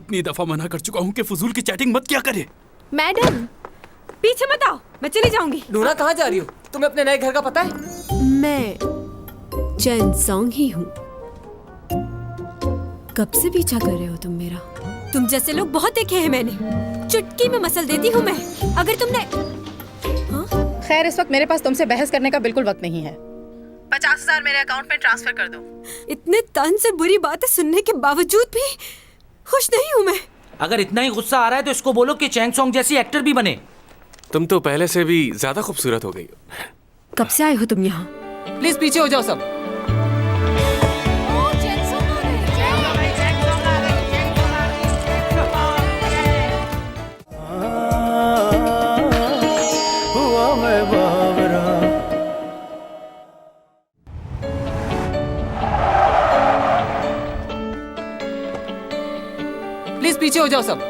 कितनी दफा मना कर चुका हूँ कि फजूल की चैटिंग मत किया करे। मैडम पीछे मत आओ, मैं चली जाऊंगी। नूना कहाँ जा रही हो? तुम्हें अपने नए घर का पता है? मैं चैन सॉन्ग ही हूँ। कब से पीछा कर रहे हो तुम मेरा? तुम जैसे लोग बहुत देखे हैं मैंने। चुटकी में मसल देती हूँ मैं। अगर तुमने खैर, इस वक्त मेरे पास तुमसे बहस करने का बिल्कुल वक्त नहीं है। 50,000 मेरे अकाउंट में ट्रांसफर कर दो। इतने तन से बुरी बातें सुनने के बावजूद भी खुश नहीं हूँ मैं। अगर इतना ही गुस्सा आ रहा है तो इसको बोलो कि चैंग सॉन्ग जैसी एक्टर भी बने। तुम तो पहले से भी ज्यादा खूबसूरत हो गई हो। कब से आए हो तुम यहाँ? प्लीज पीछे हो जाओ सब। प्लीज पीछे हो जाओ सब।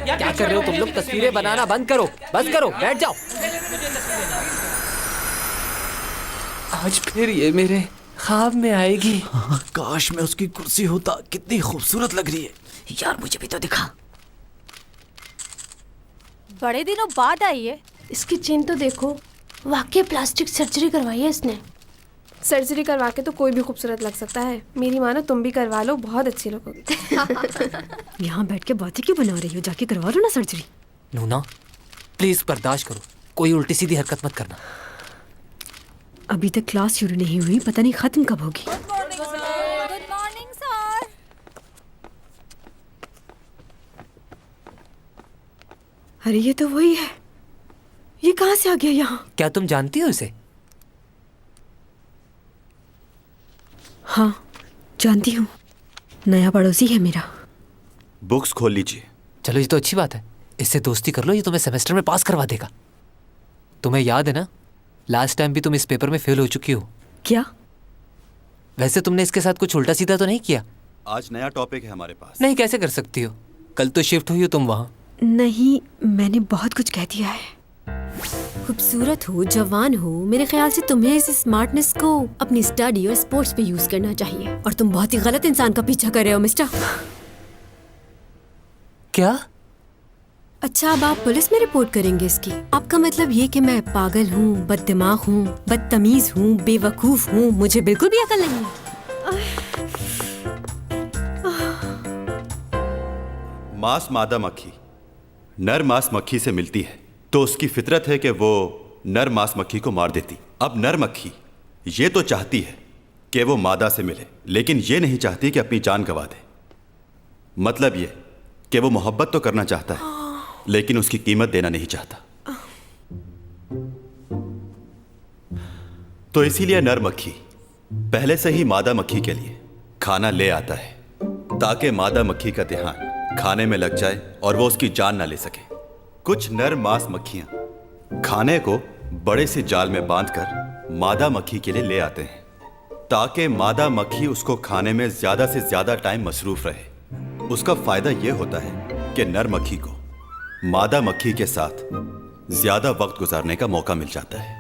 क्या कर रहे हो तुम लोग? तस्वीरें बनाना बंद करो, बस करो, बैठ जाओ। आज फिर ये मेरे ख्वाब में आएगी। काश मैं उसकी कुर्सी होता, कितनी खूबसूरत लग रही है। यार मुझे भी तो दिखा। बड़े दिनों बाद आई है। इसकी चेन तो देखो, वाकई प्लास्टिक सर्जरी करवाई है इसने। सर्जरी करवा के तो कोई भी खूबसूरत लग सकता है। मेरी मानो तुम भी करवा लो, बहुत अच्छी लगोगी। यहाँ बैठ के बातें क्यों बना रही हो? जाके करवा लो ना सर्जरी। नूना प्लीज बर्दाश्त करो, कोई उल्टी सीधी हरकत मत करना। अभी तक क्लास शुरू नहीं हुई, पता नहीं खत्म कब होगी। Good morning sir. अरे ये तो वही है। ये कहाँ से आ गया यहाँ? क्या तुम जानती हो इसे? हाँ जानती हूँ, नया पड़ोसी है मेरा। बुक्स खोल लीजिए। चलो ये तो अच्छी बात है, इससे दोस्ती कर लो, ये तुम्हें सेमेस्टर में पास करवा देगा। तुम्हें याद है ना, लास्ट टाइम भी तुम इस पेपर में फेल हो चुकी हो। क्या? वैसे तुमने इसके साथ कुछ उल्टा सीधा तो नहीं किया? आज नया टॉपिक है हमारे पास। नहीं, कैसे कर सकती हो? कल तो शिफ्ट हुई हो तुम वहाँ। नहीं, मैंने बहुत कुछ कह दिया है। खूबसूरत हो, जवान हो, मेरे ख्याल से तुम्हें इस स्मार्टनेस को अपनी स्टडी और स्पोर्ट्स पे यूज करना चाहिए। और तुम बहुत ही गलत इंसान का पीछा कर रहे हो मिस्टर। क्या? अच्छा, अब आप पुलिस में रिपोर्ट करेंगे इसकी? आपका मतलब ये कि मैं पागल हूँ, बददिमाग हूँ, बदतमीज हूँ, बेवकूफ हूँ, मुझे बिल्कुल भी अकल नहीं है। मांस मादा मक्खी नर मांस मक्खी से मिलती है तो उसकी फितरत है कि वो नर मांस मक्खी को मार देती। अब नर मक्खी ये तो चाहती है कि वो मादा से मिले, लेकिन ये नहीं चाहती कि अपनी जान गंवा दे। मतलब ये कि वो मोहब्बत तो करना चाहता है लेकिन उसकी कीमत देना नहीं चाहता। तो इसीलिए नर मक्खी पहले से ही मादा मक्खी के लिए खाना ले आता है ताकि मादा मक्खी का ध्यान खाने में लग जाए और वो उसकी जान ना ले सके। कुछ नर मांस मक्खियां खाने को बड़े से जाल में बांधकर मादा मक्खी के लिए ले आते हैं ताकि मादा मक्खी उसको खाने में ज्यादा से ज्यादा टाइम मसरूफ रहे। उसका फायदा यह होता है कि नर मक्खी को मादा मक्खी के साथ ज्यादा वक्त गुजारने का मौका मिल जाता है।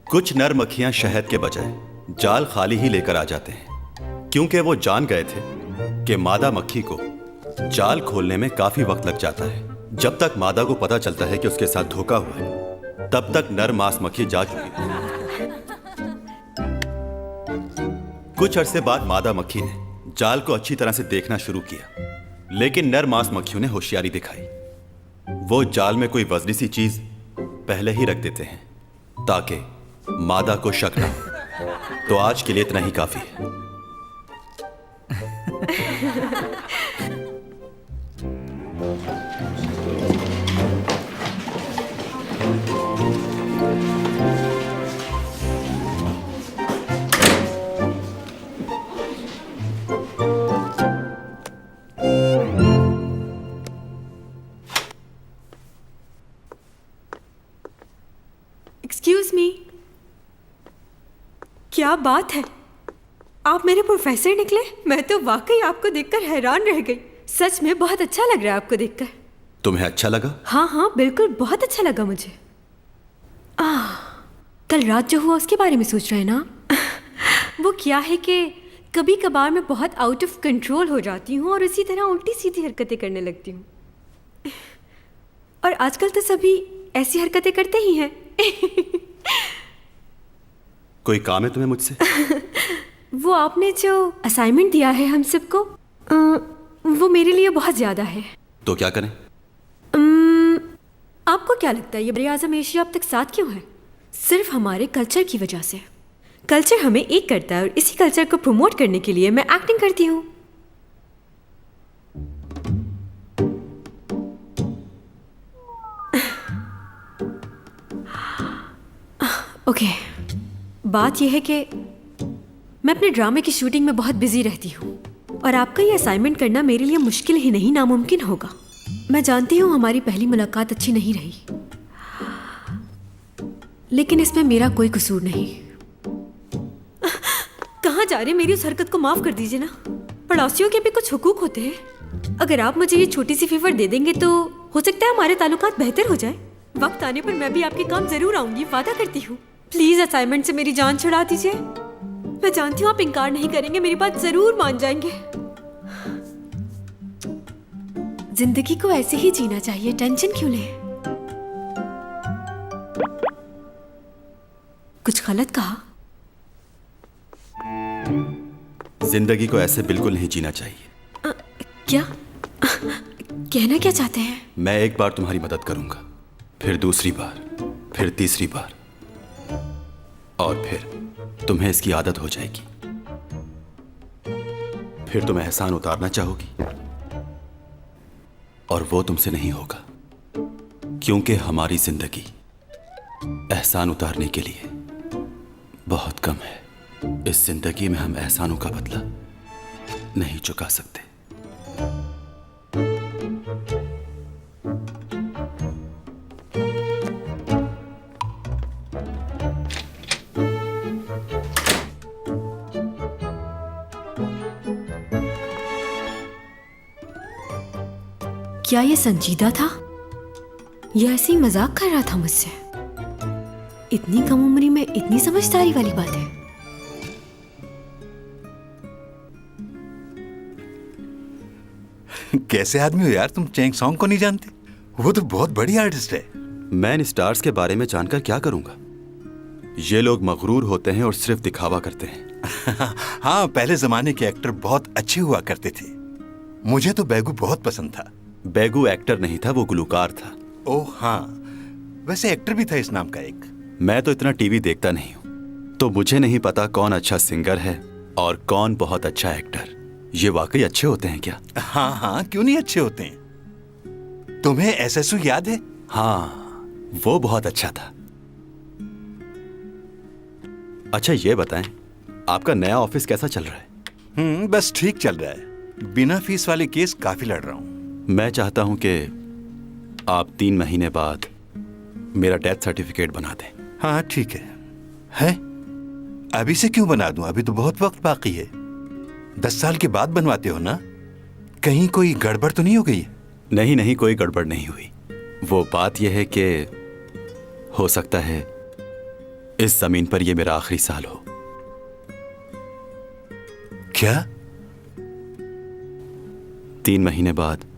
कुछ नर मक्खियां शहद के बजाय जाल खाली ही लेकर आ जाते हैं क्योंकि वो जान गए थे कि मादा मक्खी को जाल खोलने में काफी वक्त लग जाता है। जब तक मादा को पता चलता है कि उसके साथ धोखा हुआ है तब तक नर मांस मक्खी जा चुकी है। कुछ अरसे बाद मादा मक्खी ने जाल को अच्छी तरह से देखना शुरू किया, लेकिन नर मांस मक्खियों ने होशियारी दिखाई। वो जाल में कोई वजनी सी चीज पहले ही रख देते हैं ताकि मादा को शक ना हो। तो आज के लिए इतना ही काफी है। एक्सक्यूज मी, क्या बात है, आप मेरे प्रोफेसर निकले? मैं तो वाकई आपको देखकर हैरान रह गई। सच में बहुत अच्छा लग रहा है आपको देखकर। तुम्हें अच्छा लगा? हाँ हाँ बिल्कुल, बहुत अच्छा लगा मुझे। कल रात जो हुआ उसके बारे में सोच रहे हैं ना? वो क्या है कि कभी कभार मैं बहुत आउट ऑफ कंट्रोल हो जाती हूँ और इसी तरह उल्टी सीधी हरकतें करने लगती हूँ। और आजकल तो सभी ऐसी हरकतें करते ही हैं। कोई काम है तुम्हें मुझसे? वो आपने जो असाइनमेंट दिया है हम सबको, वो मेरे लिए बहुत ज़्यादा है। तो क्या करें? आपको क्या लगता है ये बड़े आज़म एशिया अब तक साथ क्यों है? सिर्फ हमारे कल्चर की वजह से। कल्चर हमें एक करता है और इसी कल्चर को प्रमोट करने के लिए मैं एक्टिंग करती हूँ। ओके, बात यह है कि मैं अपने ड्रामे की शूटिंग में बहुत बिजी रहती हूँ और आपका ये असाइनमेंट करना मेरे लिए मुश्किल ही नहीं नामुमकिन होगा। मैं जानती हूँ हमारी पहली मुलाकात अच्छी नहीं रही, लेकिन इसमें मेरा कोई कसूर नहीं। कहाँ जा रहे? मेरी उस हरकत को माफ कर दीजिए ना। पड़ोसियों के भी कुछ हुकूक होते हैं। अगर आप मुझे ये छोटी सी फेवर दे देंगे तो हो सकता है हमारे ताल्लुकात बेहतर हो जाए। वक्त आने पर मैं भी आपके काम जरूर आऊंगी, वादा करती हूँ। प्लीज असाइनमेंट से मेरी जान छुड़ा दीजिए। मैं जानती हूँ आप इनकार नहीं करेंगे, मेरी बात जरूर मान जाएंगे। जिंदगी को ऐसे ही जीना चाहिए, टेंशन क्यों लें? कुछ गलत कहा? जिंदगी को ऐसे बिल्कुल नहीं जीना चाहिए। क्या कहना क्या चाहते हैं? मैं एक बार तुम्हारी मदद करूंगा, फिर दूसरी बार, फिर तीसरी बार, और फिर तुम्हें इसकी आदत हो जाएगी। फिर तुम एहसान उतारना चाहोगी और वो तुमसे नहीं होगा, क्योंकि हमारी जिंदगी एहसान उतारने के लिए बहुत कम है। इस जिंदगी में हम एहसानों का बदला नहीं चुका सकते। क्या ये संजीदा था? यह ऐसे ही मजाक कर रहा था मुझसे? इतनी कम उम्री में इतनी समझदारी वाली बात है। कैसे आदमी हो यार तुम, चैंग सॉन्ग को नहीं जानते? वो तो बहुत बड़ी आर्टिस्ट है। मैं इन स्टार्स के बारे में जानकर क्या करूंगा? ये लोग मगरूर होते हैं और सिर्फ दिखावा करते हैं। हाँ, पहले जमाने के एक्टर बहुत अच्छे हुआ करते थे। मुझे तो बैगू बहुत पसंद था। बैगू एक्टर नहीं था, वो गुलकार था। ओह हाँ, वैसे एक्टर भी था इस नाम का एक। मैं तो इतना टीवी देखता नहीं हूं, तो मुझे नहीं पता कौन अच्छा सिंगर है और कौन बहुत अच्छा एक्टर। ये वाकई अच्छे होते हैं क्या? हाँ हाँ, क्यों नहीं अच्छे होते हैं। तुम्हें एसएसयू याद है? हाँ, वो बहुत अच्छा था। अच्छा ये बताएं, आपका नया ऑफिस कैसा चल रहा है? बस ठीक चल रहा है। बिना फीस वाले केस काफी लड़ रहा हूँ। मैं चाहता हूं कि आप 3 महीने बाद मेरा डेथ सर्टिफिकेट बना दें। हाँ ठीक है? अभी से क्यों बना दूं? अभी तो बहुत वक्त बाकी है। 10 साल के बाद बनवाते हो ना? कहीं कोई गड़बड़ तो नहीं हो गई? नहीं नहीं, कोई गड़बड़ नहीं हुई। वो बात यह है कि हो सकता है इस जमीन पर यह मेरा आखिरी साल हो। क्या? 3 महीने बाद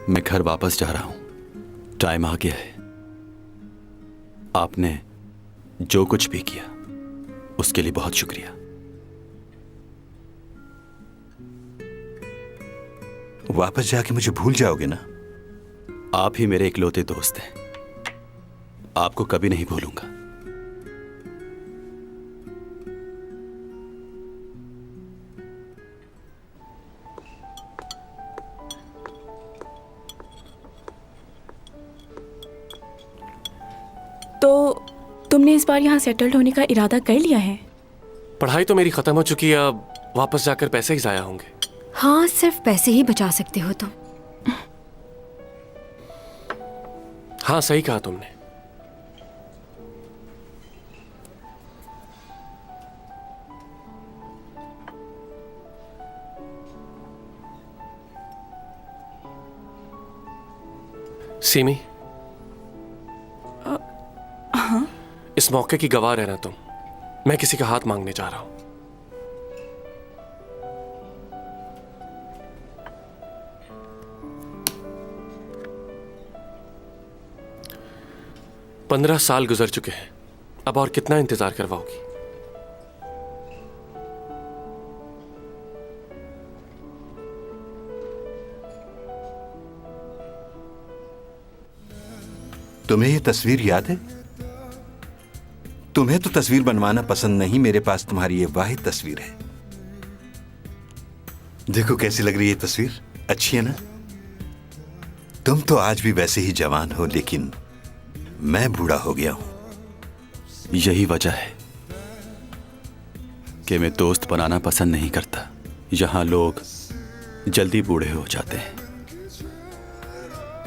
मैं घर वापस जा रहा हूं। टाइम आ गया है। आपने जो कुछ भी किया उसके लिए बहुत शुक्रिया। वापस जाके मुझे भूल जाओगे ना? आप ही मेरे इकलौते दोस्त हैं। आपको कभी नहीं भूलूंगा। तुमने इस बार यहाँ सेटल्ड होने का इरादा कर लिया है? पढ़ाई तो मेरी खत्म हो चुकी है, अब वापस जाकर पैसे ही जाया होंगे। हाँ, सिर्फ पैसे ही बचा सकते हो तुम। हाँ, सही कहा तुमने। सीमी, हाँ? इस मौके की गवाह रहना तुम। मैं किसी का हाथ मांगने जा रहा हूं। पंद्रह साल गुजर चुके हैं, अब और कितना इंतजार करवाओगी? तुम्हें ये तस्वीर याद है? तुम्हें तो तस्वीर बनवाना पसंद नहीं, मेरे पास तुम्हारी ये वाहिद तस्वीर है। देखो कैसी लग रही है तस्वीर, अच्छी है ना? तुम तो आज भी वैसे ही जवान हो, लेकिन मैं बूढ़ा हो गया हूं। यही वजह है कि मैं दोस्त बनाना पसंद नहीं करता। यहां लोग जल्दी बूढ़े हो जाते हैं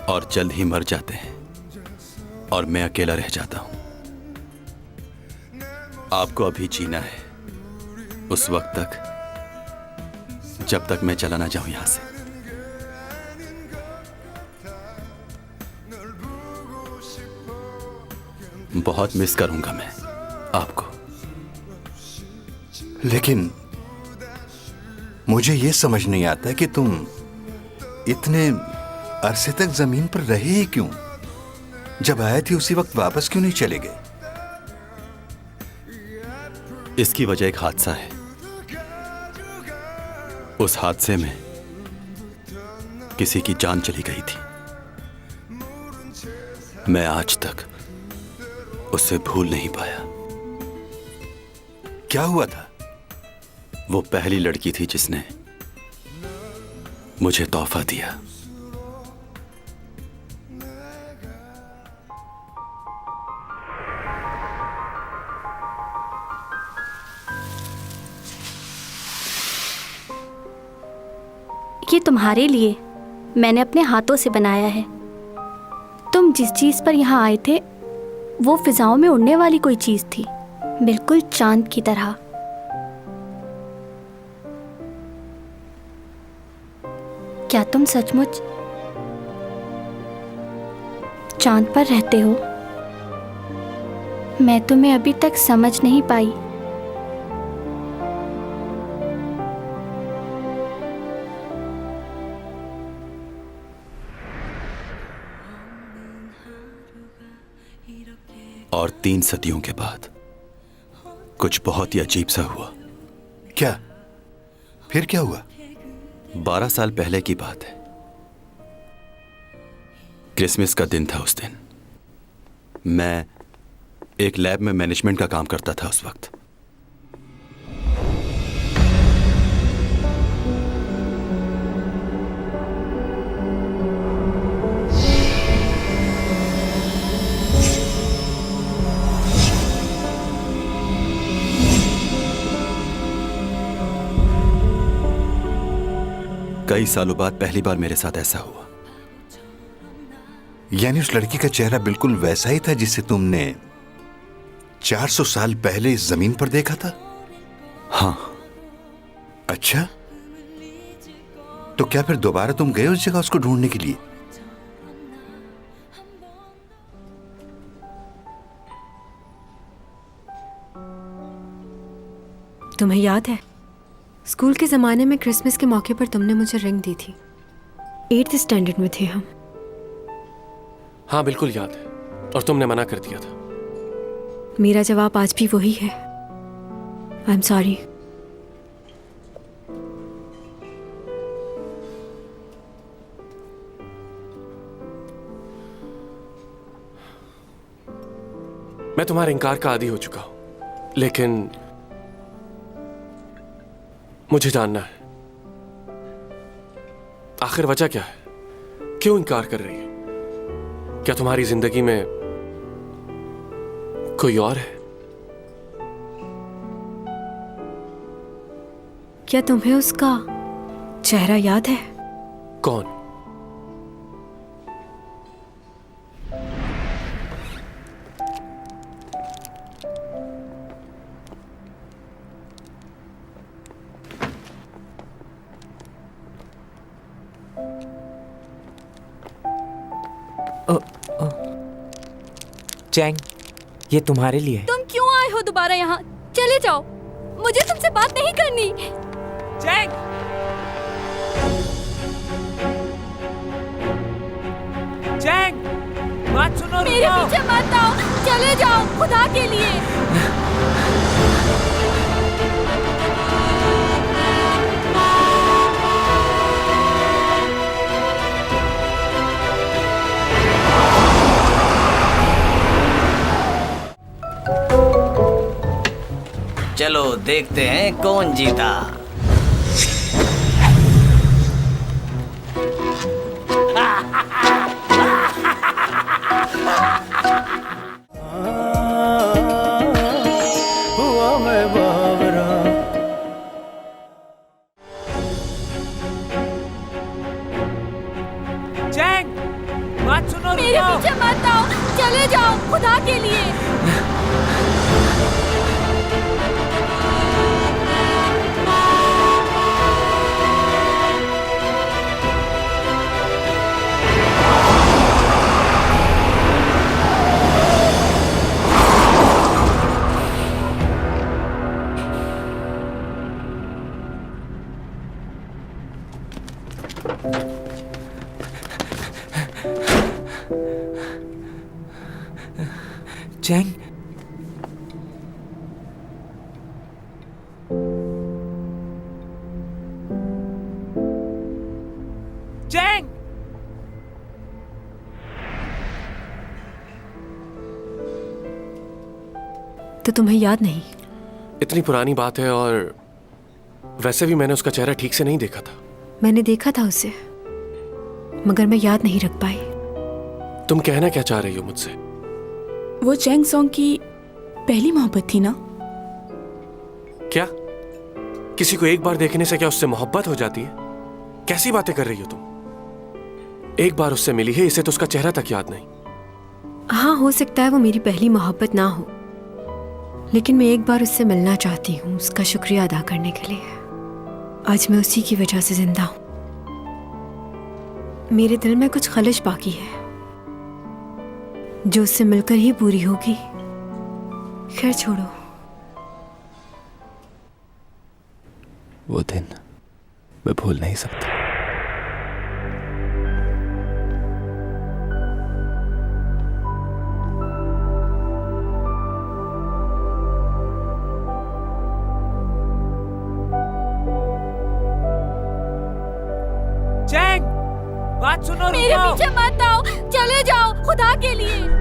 और जल्द ही मर जाते हैं, और मैं अकेला रह जाता हूं। आपको अभी जीना है, उस वक्त तक जब तक मैं चला ना जाऊं यहां से। बहुत मिस करूंगा मैं आपको। लेकिन मुझे यह समझ नहीं आता कि तुम इतने अरसे तक जमीन पर रहे ही क्यों? जब आए थे उसी वक्त वापस क्यों नहीं चले गए? इसकी वजह एक हादसा है। उस हादसे में किसी की जान चली गई थी। मैं आज तक उसे भूल नहीं पाया। क्या हुआ था? वो पहली लड़की थी जिसने मुझे तोहफा दिया। ये तुम्हारे लिए मैंने अपने हाथों से बनाया है। तुम जिस चीज पर यहाँ आए थे वो फिजाओं में उड़ने वाली कोई चीज थी, बिल्कुल चांद की तरह। क्या तुम सचमुच चांद पर रहते हो? मैं तुम्हें अभी तक समझ नहीं पाई। और 3 सदियों के बाद कुछ बहुत ही अजीब सा हुआ। क्या? फिर क्या हुआ? 12 साल पहले की बात है। क्रिसमस का दिन था उस दिन। मैं एक लैब में मैनेजमेंट का काम करता था उस वक्त। कई सालों बाद पहली बार मेरे साथ ऐसा हुआ। यानी उस लड़की का चेहरा बिल्कुल वैसा ही था जिसे तुमने 400 साल पहले इस जमीन पर देखा था? हाँ। अच्छा, तो क्या फिर दोबारा तुम गए उस जगह उसको ढूंढने के लिए? तुम्हें याद है स्कूल के ज़माने में क्रिसमस के मौके पर तुमने मुझे रिंग दी थी। 8th स्टैंडर्ड में थे हम। हाँ, बिल्कुल याद है, और तुमने मना कर दिया था। मेरा जवाब आज भी वही है, आई एम सॉरी। मैं तुम्हारे इनकार का आदी हो चुका हूं, लेकिन मुझे जानना है आखिर वजह क्या है? क्यों इनकार कर रही है? क्या तुम्हारी जिंदगी में कोई और है? क्या तुम्हें उसका चेहरा याद है? कौन? चैंग, ये तुम्हारे लिए है। तुम क्यों आए हो दोबारा यहाँ? चले जाओ, मुझे तुमसे बात नहीं करनी। चैंग! चैंग! बात सुनो, मेरे रुको। पीछे मत आओ, चले जाओ खुदा के लिए। चलो देखते हैं कौन जीता। हुआ मैं बावरा। चैंग! बात सुनो, मेरे रुको। पीछे मत आओ, चले जाओ खुदा के लिए। चैंग! चैंग! तो तुम्हें याद नहीं? इतनी पुरानी बात है, और वैसे भी मैंने उसका चेहरा ठीक से नहीं देखा था। मैंने देखा था उसे, मगर मैं याद नहीं रख पाई। तुम कहना क्या चाह रही हो मुझसे? वो चैंग सॉन्ग की पहली मोहब्बत थी ना? क्या किसी को एक बार देखने से क्या उससे मोहब्बत हो जाती है? कैसी बातें कर रही हो तुम? एक बार उससे मिली है, इसे तो उसका चेहरा तक याद नहीं। हाँ, हो सकता है वो मेरी पहली मोहब्बत ना हो, लेकिन मैं एक बार उससे मिलना चाहती हूँ, उसका शुक्रिया अदा करने के लिए। आज मैं उसी की वजह से जिंदा हूँ। मेरे दिल में कुछ खलिश बाकी है जो उससे मिलकर ही पूरी होगी। खैर छोड़ो। वो दिन मैं भूल नहीं सकता। चैंग! बात सुनो, मेरे रुको। पीछे मत आओ, चले जाओ खुदा के लिए।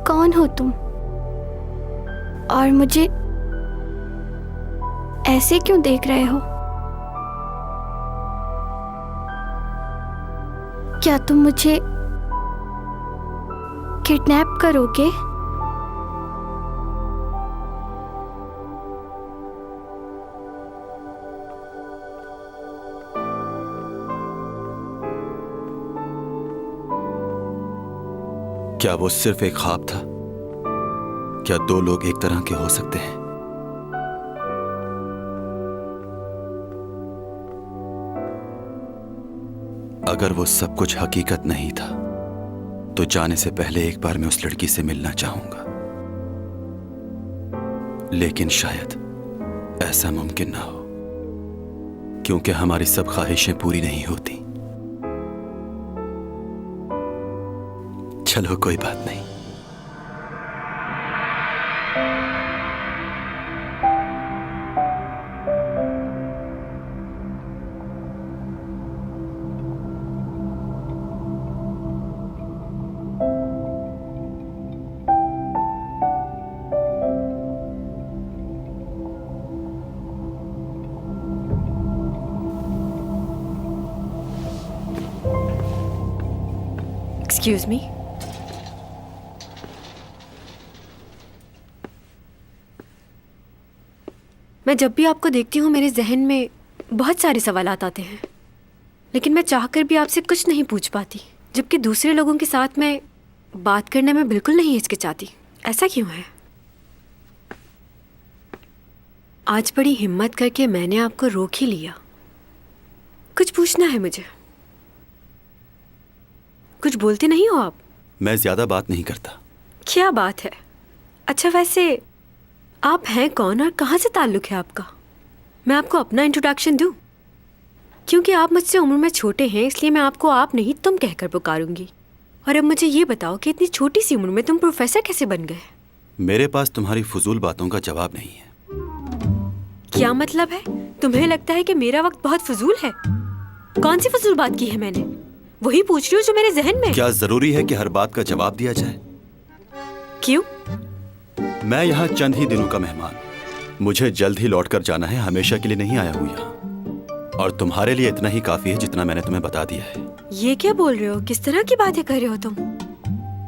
कौन हो तुम? और मुझे ऐसे क्यों देख रहे हो? क्या तुम मुझे किडनैप करोगे? क्या वो सिर्फ एक ख्वाब था? क्या दो लोग एक तरह के हो सकते हैं? अगर वो सब कुछ हकीकत नहीं था तो जाने से पहले एक बार मैं उस लड़की से मिलना चाहूंगा, लेकिन शायद ऐसा मुमकिन ना हो, क्योंकि हमारी सब ख्वाहिशें पूरी नहीं होती। चलो कोई बात नहीं। Excuse me. मैं जब भी आपको देखती हूँ मेरे जहन में बहुत सारे सवालात आते हैं, लेकिन मैं चाहकर भी आपसे कुछ नहीं पूछ पाती, जबकि दूसरे लोगों के साथ मैं बात करने में बिल्कुल नहीं हिचकिचाती। ऐसा क्यों है? आज बड़ी हिम्मत करके मैंने आपको रोक ही लिया। कुछ पूछना है मुझे। कुछ बोलते नहीं हो आप? मैं ज्यादा बात नहीं करता। क्या बात है? अच्छा वैसे आप हैं कौन और कहाँ से ताल्लुक है आपका? मैं आपको अपना इंट्रोडक्शन दूं? क्योंकि आप मुझसे उम्र में छोटे हैं, इसलिए मैं आपको आप नहीं तुम कहकर पुकारूंगी। और अब मुझे ये बताओ कि इतनी छोटी सी उम्र में तुम प्रोफेसर कैसे बन गए? मेरे पास तुम्हारी फजूल बातों का जवाब नहीं है। क्या मतलब है? तुम्हें लगता है कि मेरा वक्त बहुत फजूल है? कौन सी फजूल बात की है मैंने? वही पूछ रही हूँ जो मेरे जहन में। क्या जरूरी है कि हर बात का जवाब दिया जाए? क्यों? मैं यहाँ चंद ही दिनों का मेहमान, मुझे जल्द ही लौट कर जाना है, हमेशा के लिए नहीं आया हूँ यहाँ। और तुम्हारे लिए इतना ही काफी है जितना मैंने तुम्हें बता दिया है। ये क्या बोल रहे हो? किस तरह की बातें कर रहे हो तुम?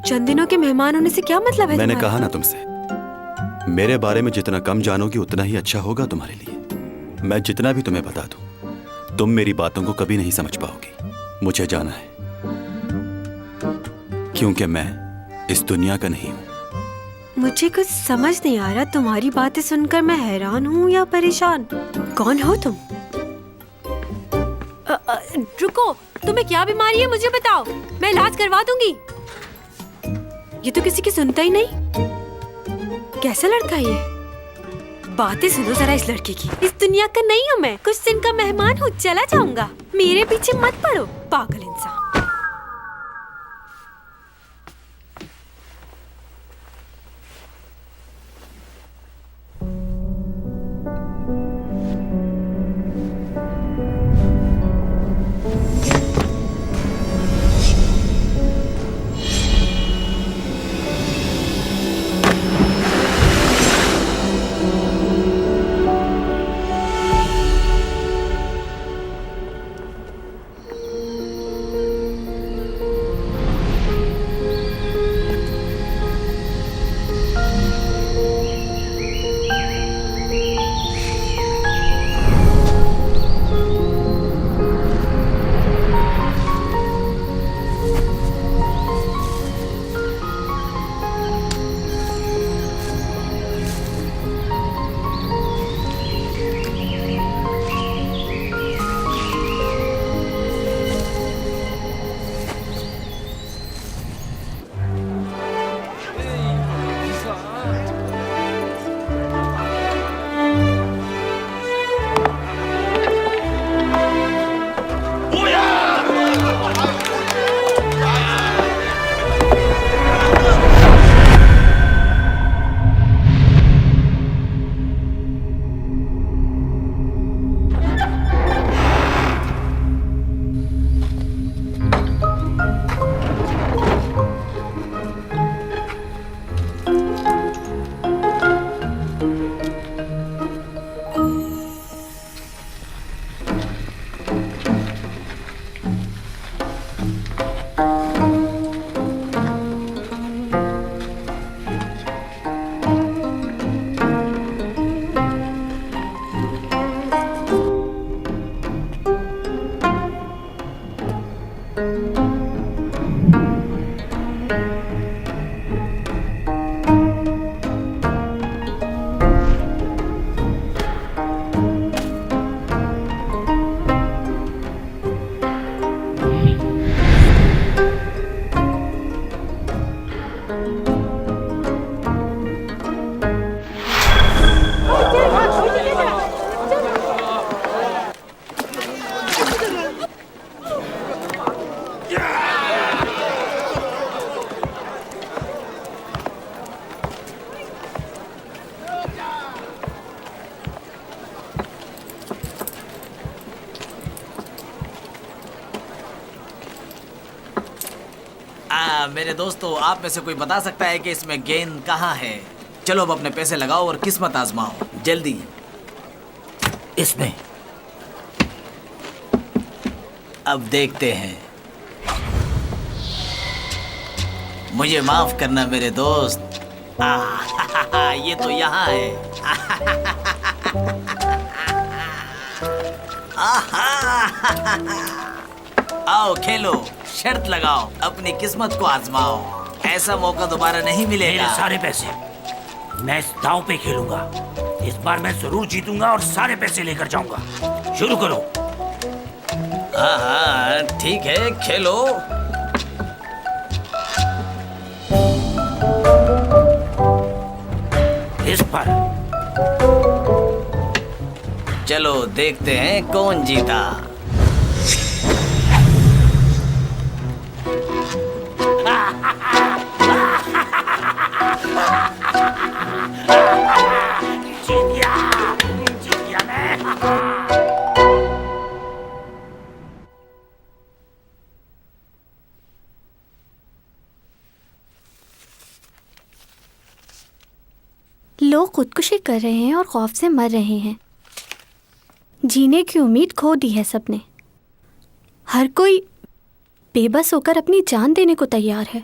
चंद दिनों के मेहमान होने से क्या मतलब है? मैंने तुम्हारा? कहा ना तुमसे, मेरे बारे में जितना कम जानोगी उतना ही अच्छा होगा तुम्हारे लिए। मैं जितना भी तुम्हें बता दूं, तुम मेरी बातों को कभी नहीं समझ पाओगी। मुझे जाना है, क्योंकि मैं इस दुनिया का नहीं हूं। मुझे कुछ समझ नहीं आ रहा। तुम्हारी बातें सुनकर मैं हैरान हूँ या परेशान। कौन हो तुम? रुको, तुम्हें क्या बीमारी है मुझे बताओ, मैं इलाज करवा दूंगी। ये तो किसी की सुनता ही नहीं। कैसा लड़का है ये? बातें सुनो जरा इस लड़के की। इस दुनिया का नहीं हूँ मैं, कुछ दिन का मेहमान हूँ, चला जाऊंगा। मेरे पीछे मत पड़ो, पागल इंसान। मेरे दोस्तों, आप में से कोई बता सकता है कि इसमें गेंद कहाँ है? चलो अब अपने पैसे लगाओ और किस्मत आजमाओ, जल्दी। इसमें अब देखते हैं। मुझे माफ करना मेरे दोस्त। ये तो यहाँ है। आओ खेलो, शर्त लगाओ, अपनी किस्मत को आजमाओ। ऐसा मौका दोबारा नहीं मिलेगा। मेरे सारे पैसे मैं इस दांव पे खेलूंगा। इस बार मैं जरूर जीतूंगा और सारे पैसे लेकर जाऊंगा। शुरू करो। हाँ, ठीक है, खेलो। इस पर चलो देखते हैं कौन जीता। जीत गया मैं। लोग खुदकुशी कर रहे हैं और खौफ से मर रहे हैं। जीने की उम्मीद खो दी है सबने। हर कोई बेबस होकर अपनी जान देने को तैयार है।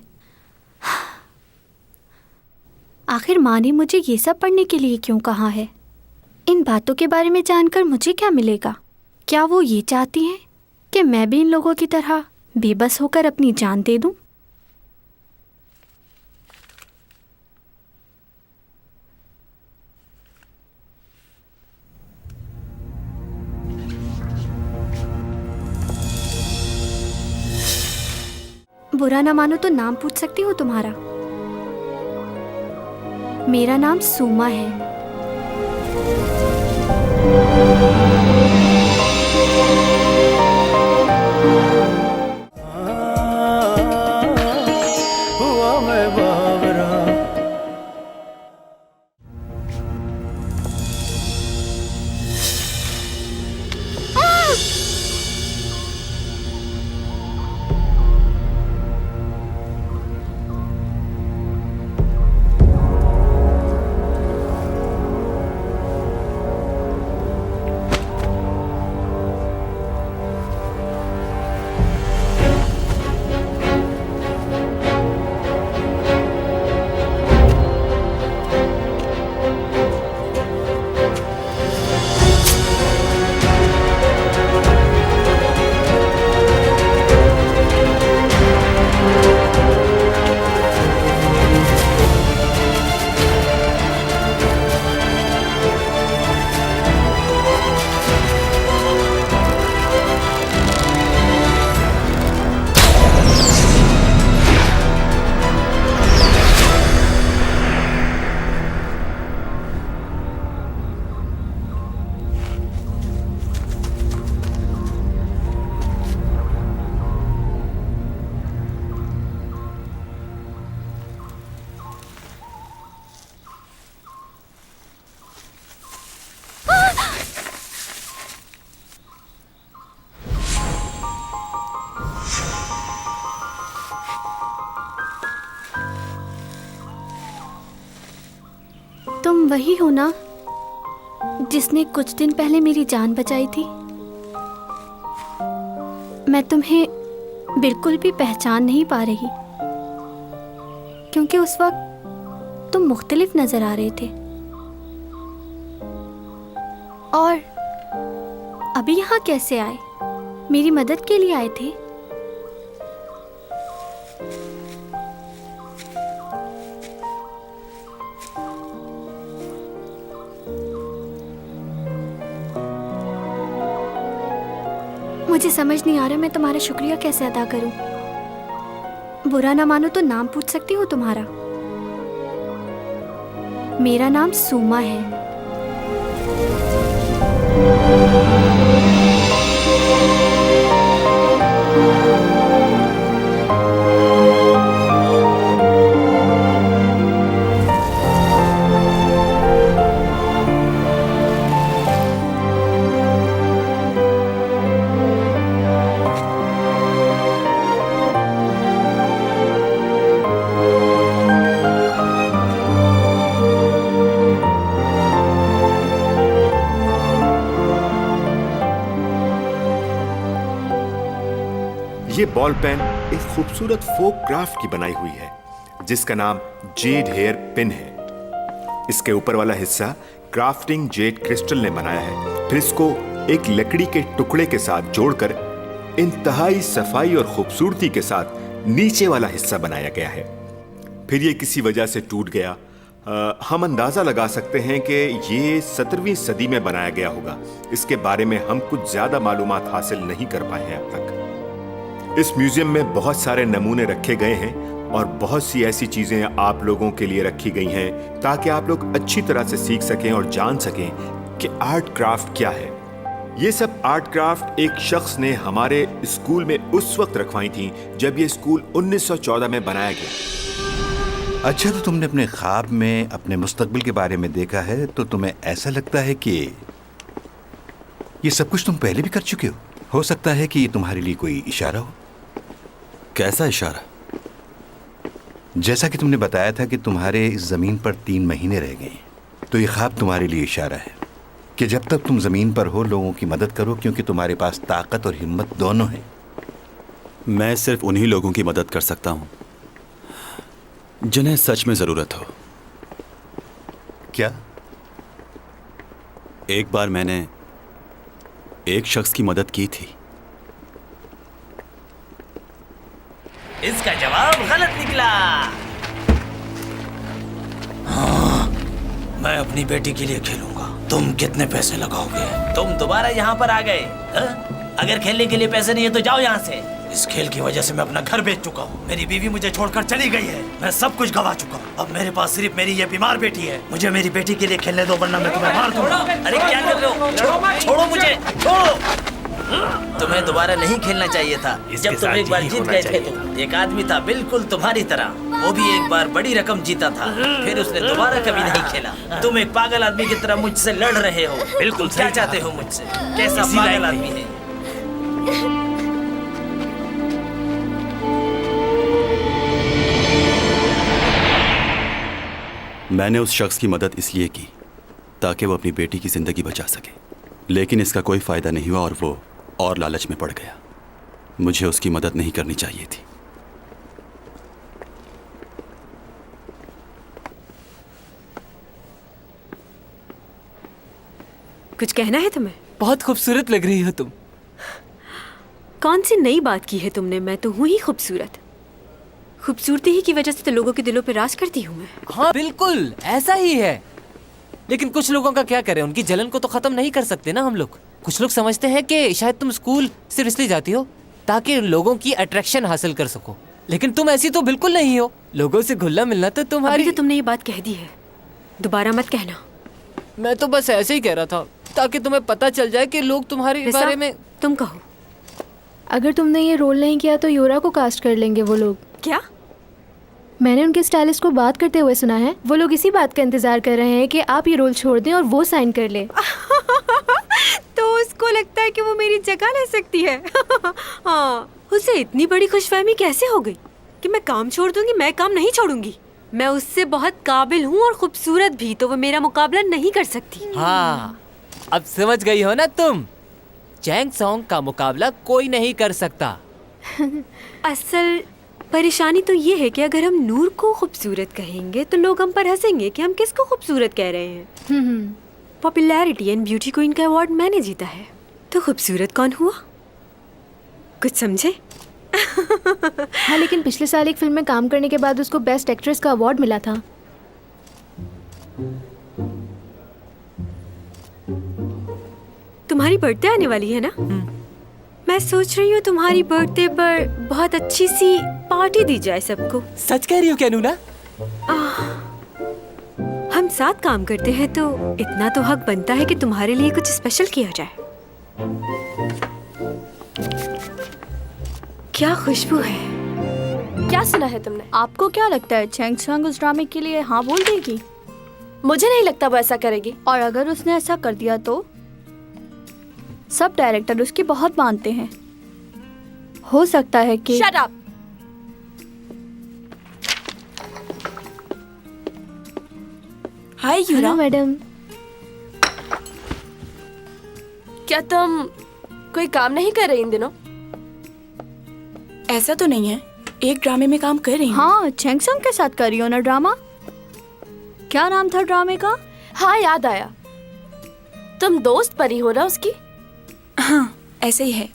आखिर माँ ने मुझे ये सब पढ़ने के लिए क्यों कहा है? इन बातों के बारे में जानकर मुझे क्या मिलेगा? क्या वो ये चाहती हैं कि मैं भी इन लोगों की तरह बेबस होकर अपनी जान दे दूं? बुरा ना मानो तो नाम पूछ सकती हूँ तुम्हारा? मेरा नाम सूमा है। हुआ मैं बावरा। तुम वही हो ना जिसने कुछ दिन पहले मेरी जान बचाई थी? मैं तुम्हें बिल्कुल भी पहचान नहीं पा रही, क्योंकि उस वक्त तुम मुख्तलिफ नजर आ रहे थे। और अभी यहाँ कैसे आए? मेरी मदद के लिए आए थे? मुझे समझ नहीं आ रहा मैं तुम्हारा शुक्रिया कैसे अदा करूं। बुरा ना मानो तो नाम पूछ सकती हूँ तुम्हारा? मेरा नाम सूमा है। ये बॉल पेन एक खूबसूरत फोक क्राफ्ट की बनाई हुई है जिसका नाम जेड हेयर पिन है। इसके ऊपर वाला हिस्सा क्राफ्टिंग जेड क्रिस्टल ने बनाया है, फिर इसको एक लकड़ी के टुकड़े के साथ जोड़कर इंतहाई सफाई और खूबसूरती के साथ नीचे वाला हिस्सा बनाया गया है। फिर ये किसी वजह से टूट गया। हम अंदाजा लगा सकते हैं कि ये 17वीं सदी में बनाया गया होगा। इसके बारे में हम कुछ ज्यादा मालूमात हासिल नहीं कर पाए हैं अब तक। इस म्यूजियम में बहुत सारे नमूने रखे गए हैं और बहुत सी ऐसी चीजें आप लोगों के लिए रखी गई हैं ताकि आप लोग अच्छी तरह से सीख सकें और जान सकें कि आर्ट क्राफ्ट क्या है। ये सब आर्ट क्राफ्ट एक शख्स ने हमारे स्कूल में उस वक्त रखवाई थी जब ये स्कूल 1914 में बनाया गया। अच्छा, तो तुमने अपने ख्वाब में अपने मुस्तकबिल के बारे में देखा है, तो तुम्हें ऐसा लगता है कि ये सब कुछ तुम पहले भी कर चुके हो सकता है कि ये तुम्हारे लिए कोई इशारा हो। कैसा इशारा? जैसा कि तुमने बताया था कि तुम्हारे इस जमीन पर 3 महीने रह गए, तो ये ख्वाब तुम्हारे लिए इशारा है कि जब तक तुम जमीन पर हो लोगों की मदद करो, क्योंकि तुम्हारे पास ताकत और हिम्मत दोनों है। मैं सिर्फ उन्हीं लोगों की मदद कर सकता हूं जिन्हें सच में जरूरत हो। क्या? एक बार मैंने एक शख्स की मदद की थी। इसका जवाब गलत निकला। हाँ, मैं अपनी बेटी के लिए खेलूंगा। तुम कितने पैसे लगाओगे? तुम दोबारा यहाँ पर आ गए। अगर खेलने के लिए पैसे नहीं है तो जाओ यहाँ से। इस खेल की वजह से मैं अपना घर बेच चुका हूँ। मेरी बीवी मुझे छोड़कर चली गई है। मैं सब कुछ गवा चुका हूँ। अब मेरे पास सिर्फ मेरी ये बीमार बेटी है। मुझे मेरी बेटी के लिए खेलने दो वरना मैं तुम्हें मार दूंगा। अरे क्या कर रहे हो? छोड़ो मुझे, छोड़ो। तुम्हें दोबारा नहीं खेलना चाहिए था। जब तुम एक बार जीत गए थे तो एक आदमी था बिल्कुल तुम्हारी तरह, वो भी एक बार बड़ी रकम जीता था, फिर उसने दोबारा कभी नहीं खेला। तुम एक पागल आदमी की तरह मुझसे लड़ रहे हो। बिल्कुल क्या चाहते हो मुझसे? कैसा पागल आदमी है? मैंने उस शख्स की मदद इसलिए की ताकि वो अपनी बेटी की जिंदगी बचा सके, लेकिन इसका कोई फायदा नहीं हुआ और वो और लालच में पड़ गया। मुझे उसकी मदद नहीं करनी चाहिए थी। कुछ कहना है तुम्हें? बहुत खूबसूरत लग रही हो तुम। कौन सी नई बात की है तुमने? मैं तो हूँ ही खूबसूरत। खूबसूरती ही की वजह से तो लोगों के दिलों पे राज करती हूँ मैं। हाँ बिल्कुल ऐसा ही है, लेकिन कुछ लोगों का क्या करें, उनकी जलन को तो खत्म नहीं कर सकते ना हम लोग। कुछ लोग समझते हैं कि शायद तुम स्कूल सिर्फ इसलिए जाती हो ताकि लोगों की अट्रैक्शन हासिल कर सको, लेकिन तुम ऐसी तो बिल्कुल नहीं हो। लोगों से घुलना मिलना तो तुम्हारी। अभी तो तुमने ये बात कह दी है, दोबारा मत कहना। मैं तो बस ऐसे ही कह रहा था ताकि तुम्हें पता चल जाए कि लोग तुम्हारे बारे में। तुम कहो। अगर तुमने ये रोल नहीं किया तो यूरा को कास्ट कर लेंगे वो लोग। क्या? मैंने उनके स्टाइलिस्ट को बात करते हुए सुना है। वो लोग इसी बात का इंतजार कर रहे हैं कि आप ये रोल छोड़ दें और वो साइन कर ले। तो उसको लगता है कि वो मेरी जगह ले सकती है। हाँ, उसे इतनी बड़ी खुशफहमी कैसे हो गई कि मैं काम छोड़ दूंगी? मैं काम नहीं छोड़ूंगी। मैं उससे बहुत काबिल हूँ और खूबसूरत भी, तो वो मेरा मुकाबला नहीं कर सकती। हाँ, अब समझ गई हो ना तुम। चैंग सॉन्ग का मुकाबला कोई नहीं कर सकता। असल परेशानी तो ये है कि अगर हम नूर को खूबसूरत कहेंगे तो लोग हम पर हंसेंगे कि हम किसको खूबसूरत कह रहे हैं। पॉपुलैरिटी एंड ब्यूटी क्वीन का अवार्ड मैंने जीता है, तो खूबसूरत कौन हुआ? कुछ समझे? हाँ, लेकिन पिछले साल एक फिल्म में काम करने के बाद उसको बेस्ट एक्ट्रेस का अवार्ड मिला था। तुम्हारी बर्थडे आने वाली है ना? मैं सोच रही हूँ तुम्हारी बर्थडे पर बहुत अच्छी सी पार्टी दी जाए सबको। सच कह रही हो क्या नूना? हम साथ काम करते हैं तो इतना तो हक बनता है कि तुम्हारे लिए कुछ स्पेशल किया जाए। क्या खुशबू है। क्या सुना है तुमने? आपको क्या लगता है चैंग सॉन्ग उस ड्रामे के लिए हाँ बोल देगी? मुझे नहीं लगता वो ऐसा करेगी। और अगर उसने ऐसा कर दिया तो सब डायरेक्टर उसकी बहुत मानते हैं। हो सकता है कि शट अप। हाय यूरा। मैडम, क्या तुम कोई काम नहीं कर रही इन दिनों? ऐसा तो नहीं है, एक ड्रामे में काम कर रही हूँ। हाँ, चेंगसंग के साथ कर रही हो ना ड्रामा? क्या नाम था ड्रामे का? हाँ याद आया, तुम दोस्त परी हो ना उसकी? हाँ ऐसे ही है।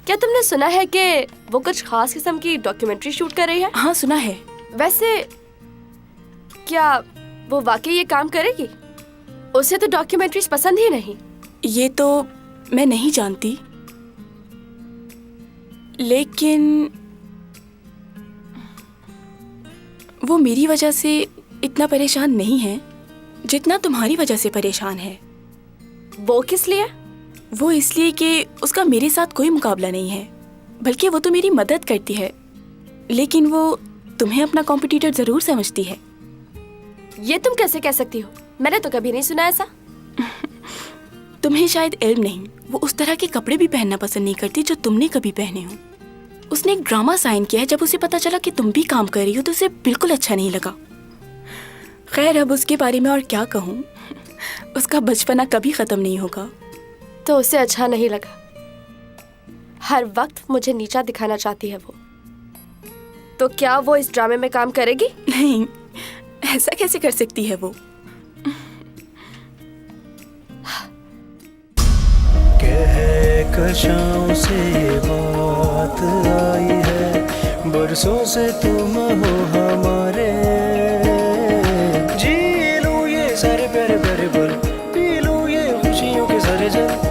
क्या तुमने सुना है कि वो कुछ खास किस्म की डॉक्यूमेंट्री शूट कर रही है? हाँ सुना है। वैसे क्या वो वाकई ये काम करेगी? उसे तो डॉक्यूमेंट्रीज पसंद ही नहीं। ये तो मैं नहीं जानती, लेकिन वो मेरी वजह से इतना परेशान नहीं है जितना तुम्हारी वजह से परेशान है। वो किस लिए? वो इसलिए कि उसका मेरे साथ कोई मुकाबला नहीं है, बल्कि वो तो मेरी मदद करती है, लेकिन वो तुम्हें अपना कॉम्पिटिटर जरूर समझती है। ये तुम कैसे कह सकती हो? मैंने तो कभी नहीं सुना ऐसा। तुम्हें शायद इल्म नहीं, वो उस तरह के कपड़े भी पहनना पसंद नहीं करती जो तुमने कभी पहने हो। उसने एक ड्रामा साइन किया है, जब उसे पता चला कि तुम भी काम कर रही हो तो उसे बिल्कुल अच्छा नहीं लगा। खैर अब उसके बारे में और क्या कहूँ, उसका बचपना कभी खत्म नहीं होगा। तो उसे अच्छा नहीं लगा, हर वक्त मुझे नीचा दिखाना चाहती है वो। तो क्या वो इस ड्रामे में काम करेगी? नहीं, ऐसा कैसे कर सकती है वो? कहकशां से बात आई है, बरसों से तुम हो हमारे। जी लूं ये सारे प्यारे प्यारे पल, पी लूं ये खुशियों के सारे जल।